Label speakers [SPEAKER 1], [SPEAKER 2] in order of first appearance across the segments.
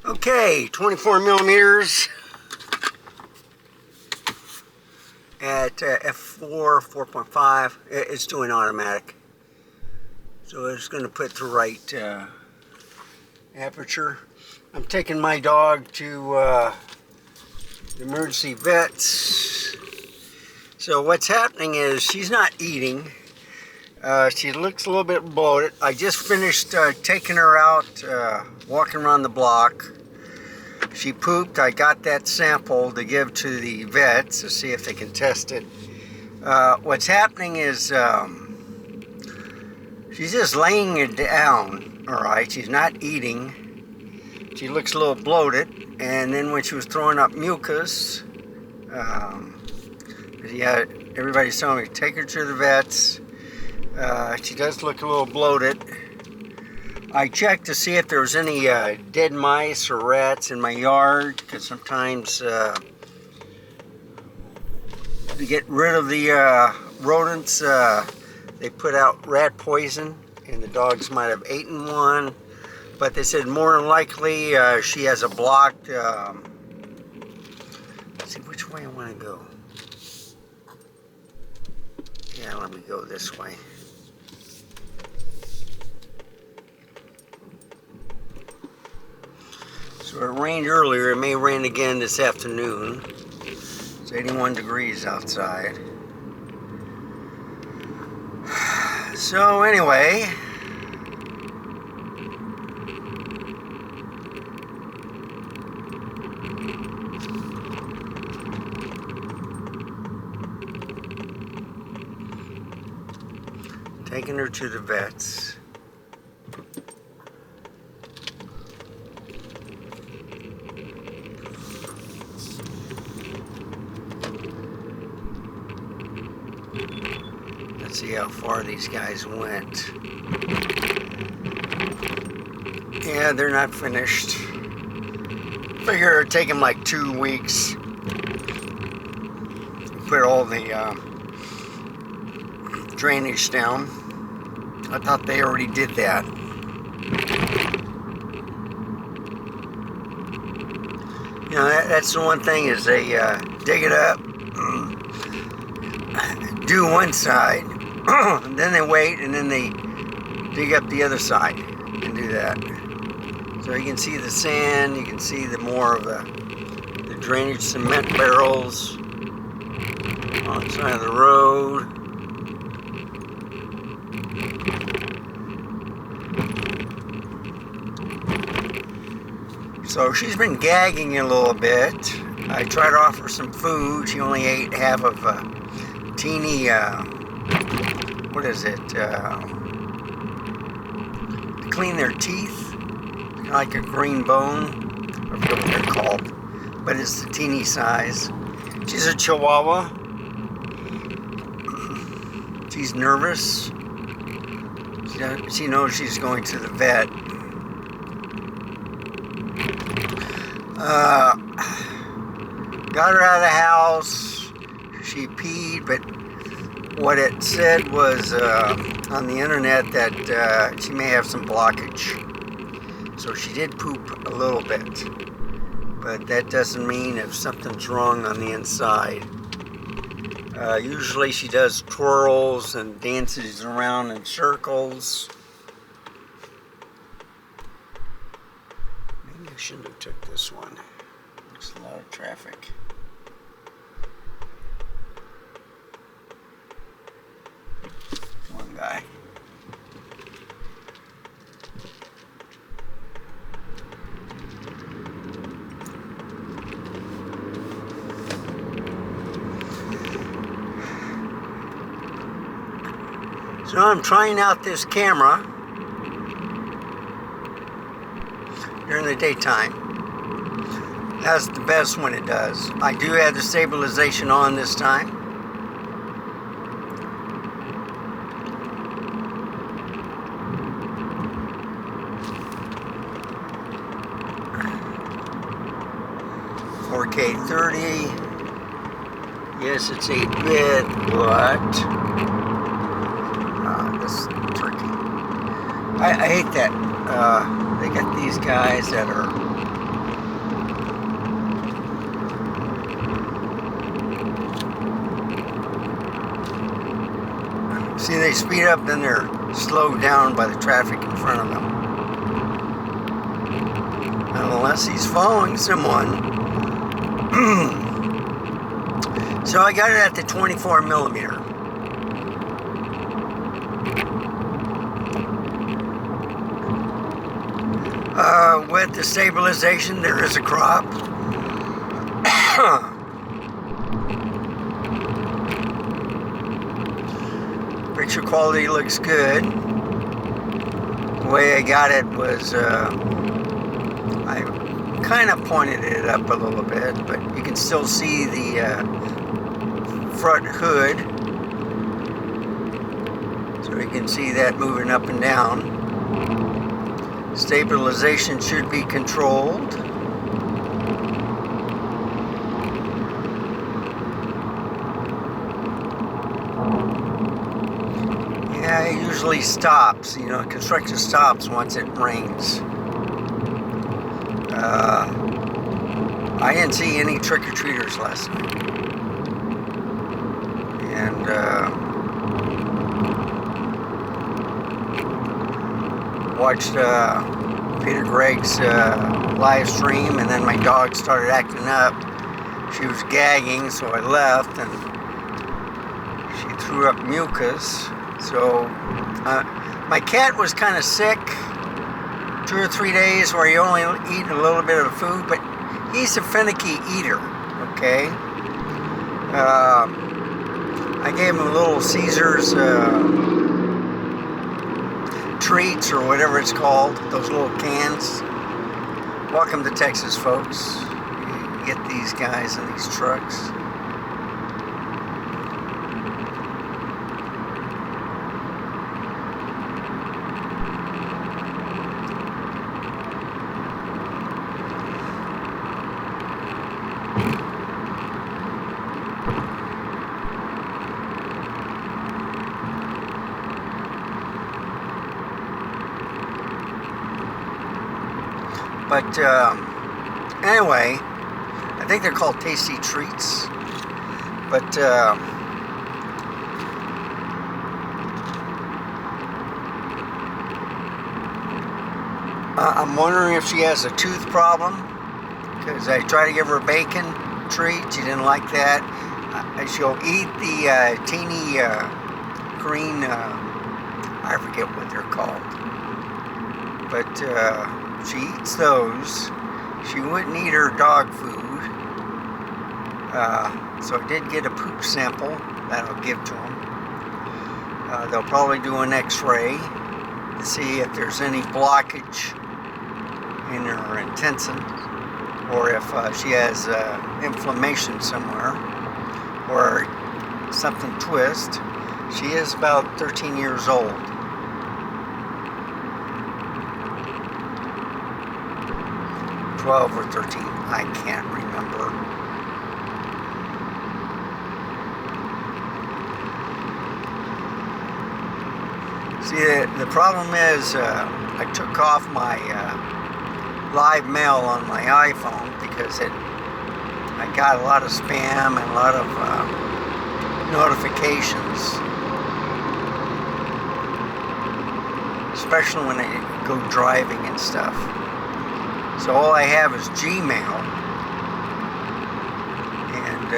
[SPEAKER 1] Okay, 24 millimeters at f4, 4.5. It's doing automatic. So it's going to put the right aperture. I'm taking my dog to the emergency vets. So what's happening is she's not eating. She looks a little bit bloated. I just finished taking her out, walking around the block. She pooped. I got that sample to give to the vets to see if they can test it. What's happening is she's just laying it down, all right? She's not eating. She looks a little bloated. And then when she was throwing up mucus, everybody's telling me to take her to the vets. She does look a little bloated. I checked to see if there was any dead mice or rats in my yard, because sometimes to get rid of the rodents, they put out rat poison, and the dogs might have eaten one. But they said more than likely she has a blocked. Let's see which way I want to go. Yeah, let me go this way. So it rained earlier. It may rain again this afternoon. It's 81 degrees outside. So anyway, taking her to the vets. Let's see how far these guys went. Yeah, they're not finished. Figure it'd take them like 2 weeks. Put all the drainage down. I thought they already did that. You know, that's the one thing is they dig it up, do one side, and then they wait, and then they dig up the other side and do that. So you can see the sand, you can see the more of the drainage cement barrels on the side of the road. So she's been gagging a little bit. I tried to offer some food. She only ate half of a teeny, what is it? To clean their teeth, like a green bone. I forget what they're called, but it's the teeny size. She's a Chihuahua. She's nervous. She knows she's going to the vet. Got her out of the house. She peed, but what it said was on the internet that she may have some blockage. So she did poop a little bit, but that doesn't mean if something's wrong on the inside. Usually she does twirls and dances around in circles. Maybe I shouldn't have took this one. There's a lot of traffic. One guy. So I'm trying out this camera during the daytime. That's the best when it does. I do have the stabilization on this time. .4K30. Yes, it's 8-bit, but this turkey. I hate that. They got these guys that are See, they speed up, then they're slowed down by the traffic in front of them. Unless he's following someone. So I got it at the 24 millimeter. With the stabilization, there is a crop. Picture quality looks good. The way I got it was, I kind of pointed it up a little bit, but you can still see the front hood. So you can see that moving up and down. Stabilization should be controlled. Yeah, it usually stops. You know, construction stops once it rains. I didn't see any trick-or-treaters last night. And watched Peter Gregg's live stream, and then my dog started acting up. She was gagging, so I left, and she threw up mucus. So my cat was kind of sick 2 or 3 days where he only eat a little bit of food, but he's a finicky eater, okay? I gave him a little Caesar's treats, or whatever it's called, those little cans. Welcome to Texas, folks. You get these guys in these trucks. But anyway, I think they're called Tasty Treats. But I'm wondering if she has a tooth problem, because I tried to give her a bacon treat. She didn't like that. She'll eat the teeny green, I forget what they're called. But she eats those. She wouldn't eat her dog food. So I did get a poop sample that I'll give to them. They'll probably do an x-ray to see if there's any blockage in her intestine, or if she has inflammation somewhere, or something twist. She is about 13 years old. Or 13, I can't remember. See, the problem is I took off my live mail on my iPhone because I got a lot of spam and a lot of notifications, especially when I go driving and stuff. So all I have is Gmail, and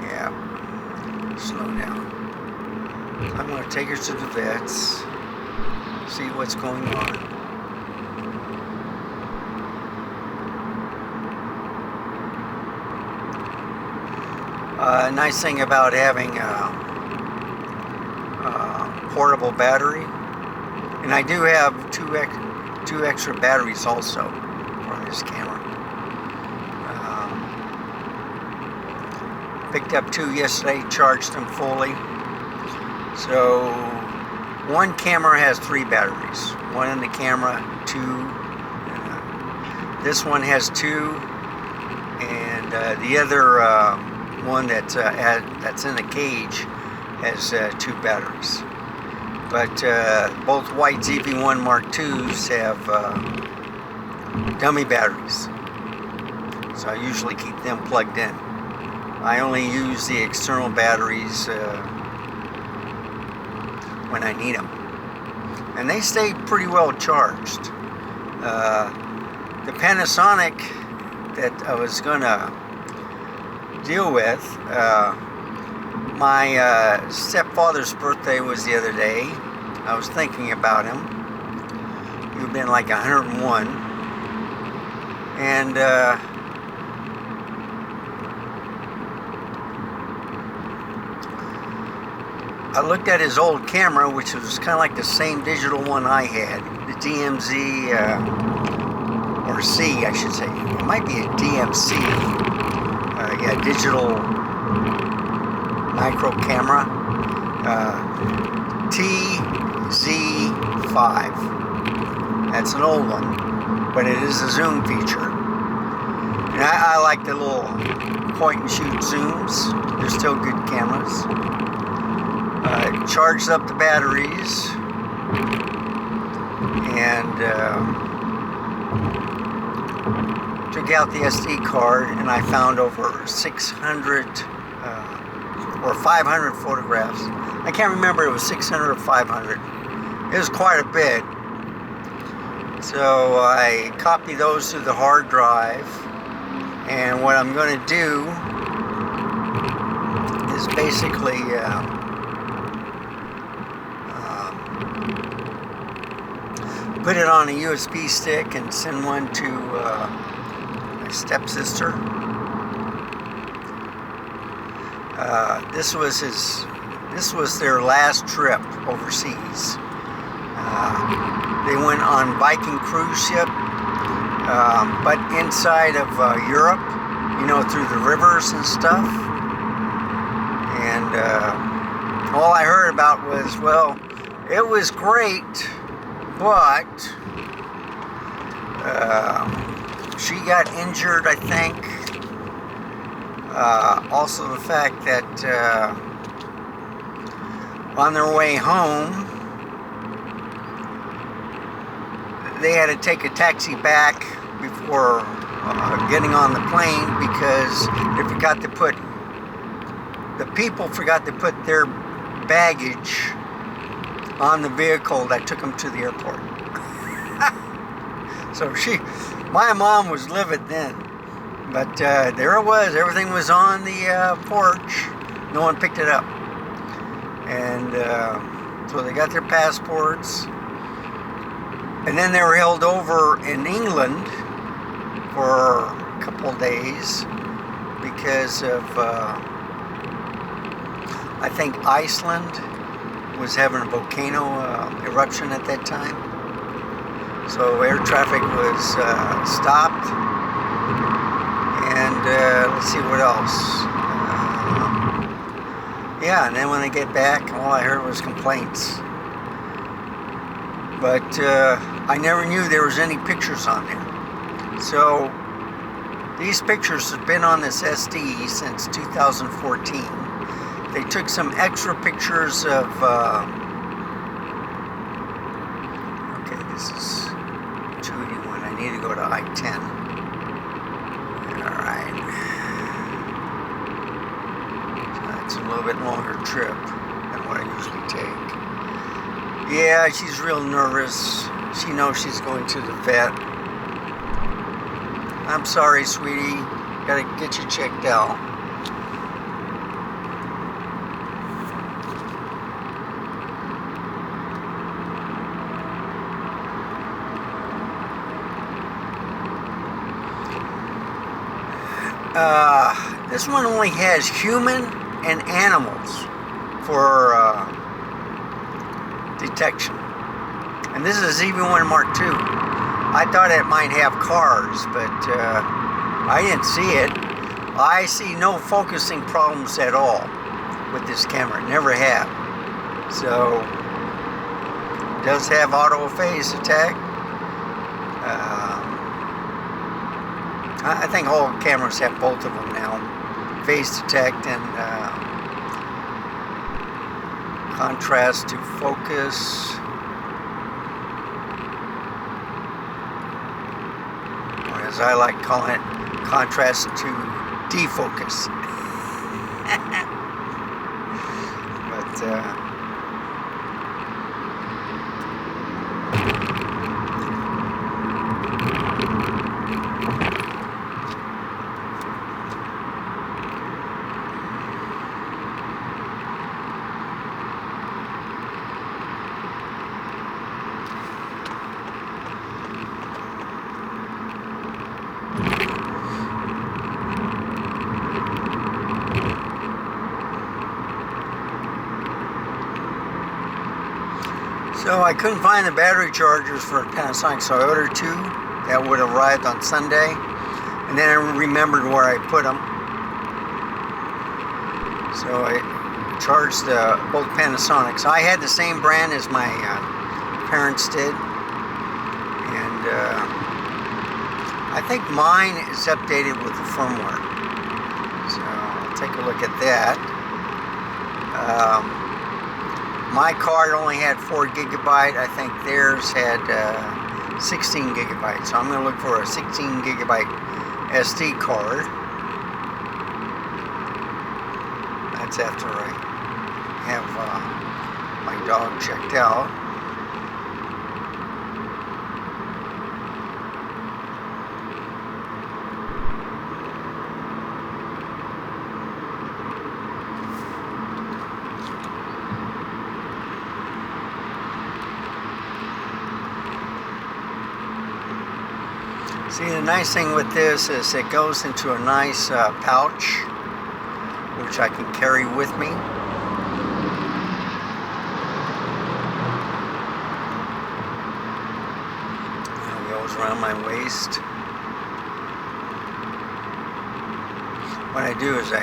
[SPEAKER 1] yeah, slow down. I'm going to take her to the vets, see what's going on. Nice thing about having a portable battery, and I do have two extra batteries also for this camera. Picked up 2 yesterday, charged them fully. So one camera has 3 batteries. One in the camera, 2. This one has 2, and the other one that's in the cage has 2 batteries. But both white ZV-1 Mark IIs have dummy batteries, so I usually keep them plugged in. I only use the external batteries when I need them, and they stay pretty well charged. The Panasonic that I was gonna deal with, my stepfather's birthday was the other day. I was thinking about him. He would have been like 101. And I looked at his old camera, which was kind of like the same digital one I had, the DMZ, or C, I should say. It might be a DMC. Yeah, digital micro camera. TZ5. That's an old one, but it is a zoom feature. And I like the little point and shoot zooms. They're still good cameras. Charged up the batteries and took out the SD card, and I found over 600 or 500 photographs. I can't remember, it was 600 or 500. It was quite a bit. So I copy those to the hard drive, and what I'm going to do is basically put it on a USB stick and send one to my stepsister. This was their last trip overseas. They went on Viking cruise ship, but inside of Europe, you know, through the rivers and stuff. And all I heard about was, well, it was great, but she got injured, I think. Also the fact that on their way home, they had to take a taxi back before getting on the plane, because the people forgot to put their baggage on the vehicle that took them to the airport. So my mom was livid then, but there it was. Everything was on the porch. No one picked it up, and so they got their passports, and then they were held over in England for a couple of days because of I think Iceland was having a volcano eruption at that time. So air traffic was stopped. And let's see what else. Yeah, and then when they get back, all I heard was complaints. But I never knew there was any pictures on there. So these pictures have been on this SD since 2014. They took some extra pictures of, okay, this is 281. I need to go to I-10. Alright. So that's a little bit longer trip than what I usually take. Yeah, she's real nervous. She knows she's going to the vet. I'm sorry, sweetie. Gotta get you checked out. This one only has human and animals for detection. And this is a ZV-1 Mark II. I thought it might have cars, but I didn't see it. I see no focusing problems at all with this camera. Never have. So, it does have auto phase detect. I think all cameras have both of them now. Phase detect and Contrast to focus. Or as I like calling it, contrast to defocus. But so I couldn't find the battery chargers for Panasonic, so I ordered two that would have arrived on Sunday, and then I remembered where I put them. So I charged both Panasonics. I had the same brand as my parents did, and I think mine is updated with the firmware. So I'll take a look at that. My card only had 4 gigabyte. I think theirs had 16 gigabytes. So I'm going to look for a 16 gigabyte SD card. That's after I have my dog checked out. See, the nice thing with this is it goes into a nice pouch, which I can carry with me. It goes around my waist. What I do is I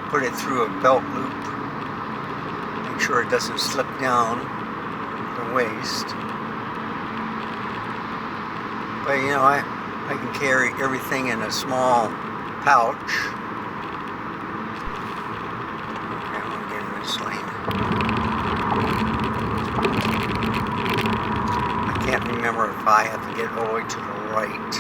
[SPEAKER 1] put it through a belt loop, make sure it doesn't slip down the waist. But you know, I can carry everything in a small pouch. Okay, I'm going to get in this lane. I can't remember if I have to get all the way to the right.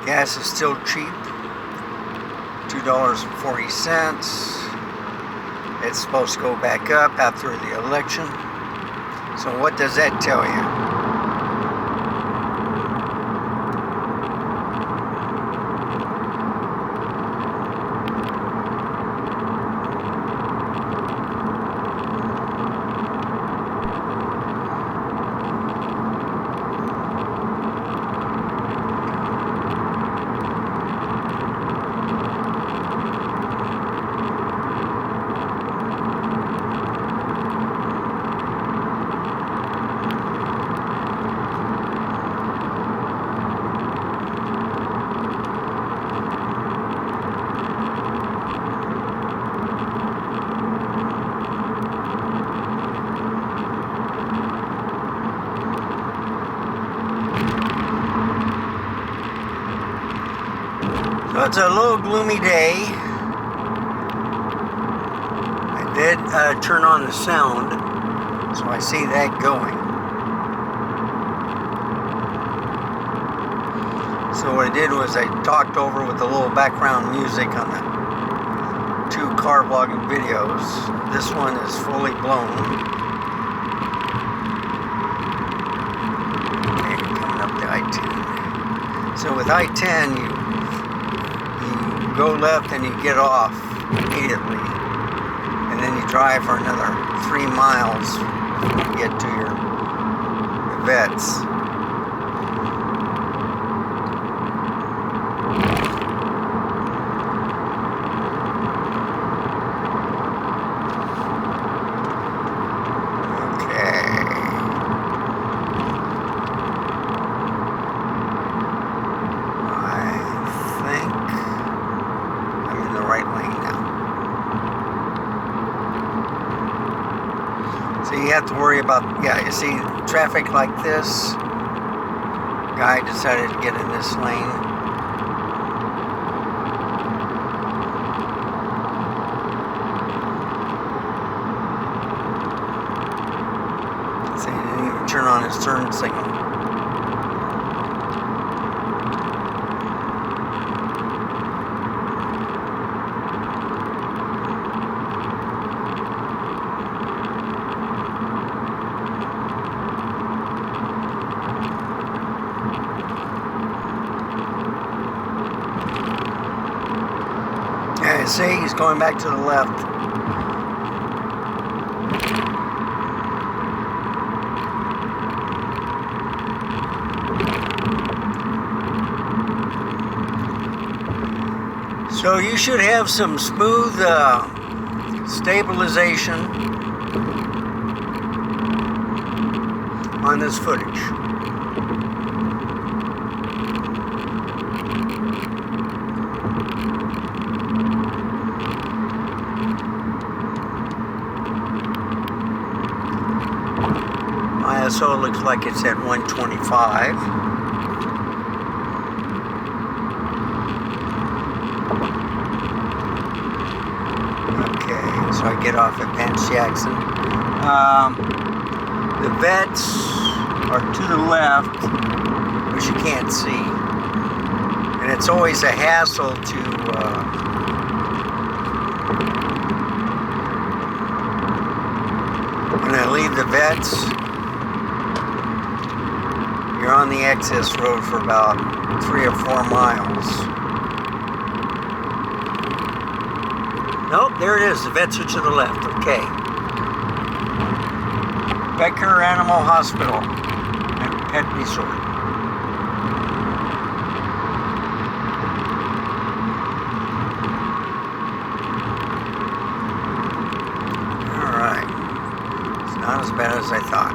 [SPEAKER 1] Gas is still cheap, $2.40. It's supposed to go back up after the election. So what does that tell you? So it's a little gloomy day. I did turn on the sound, so I see that going. So what I did was I talked over with a little background music on the 2 car vlogging videos. This one is fully blown. Okay, coming up to I-10. So with I-10, you go left and you get off immediately, and then you drive for another 3 miles before you get to your vets. You have to worry about, yeah, you see traffic like this. Guy decided to get in this lane. See, he didn't even turn on his turn signal. See, he's going back to the left. So you should have some smooth stabilization on this footage. ISO looks like it's at 125. Okay, so I get off at Vance Jackson. The vets are to the left, which you can't see. And it's always a hassle to when I leave the vets, you're on the access road for about 3 or 4 miles. Nope, there it is. The vets are to the left. Okay. Becker Animal Hospital and Pet Resort. Alright. It's not as bad as I thought.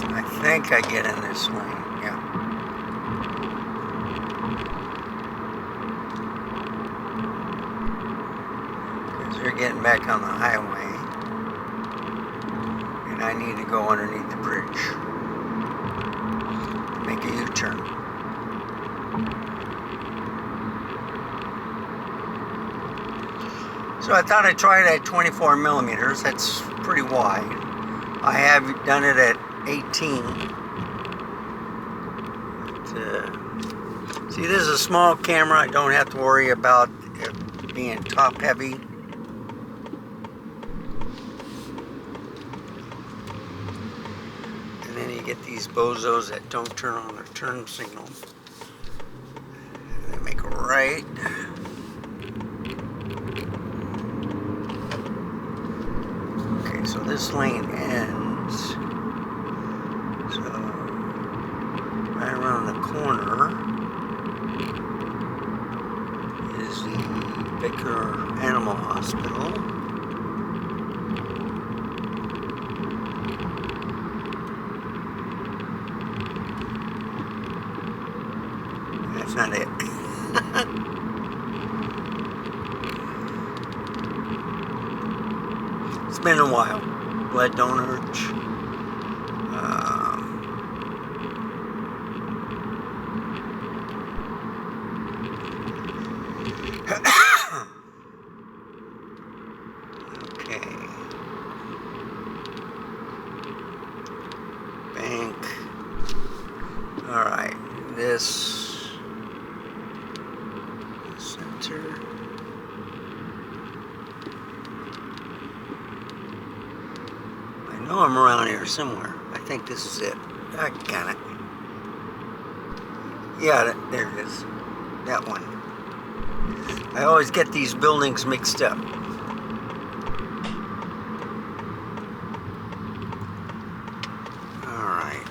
[SPEAKER 1] I think I get in this lane, yeah. Because they're getting back on the highway. And I need to go underneath the bridge. Make a U-turn. So I thought I'd try it at 24 millimeters. That's pretty wide. I have done it at 18. See, this is a small camera. I don't have to worry about it being top heavy. And then you get these bozos that don't turn on their turn signal. And they make a right. Okay, so this lane ends. So, right around the corner is the Becker Animal Hospital. That's not it. It's been a while. Blood donor. Okay. Bank. Alright. This center. I know I'm around here somewhere. I think this is it. I got it. Yeah, there it is. That one. I always get these buildings mixed up. Alright.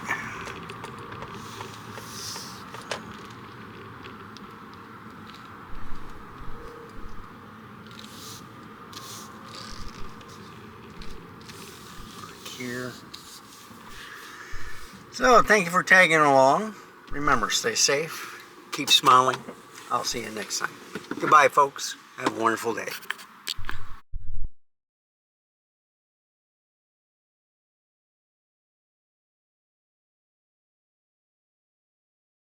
[SPEAKER 1] Here. So, thank you for tagging along. Remember, stay safe, keep smiling. I'll see you next time. Goodbye, folks. Have a wonderful day.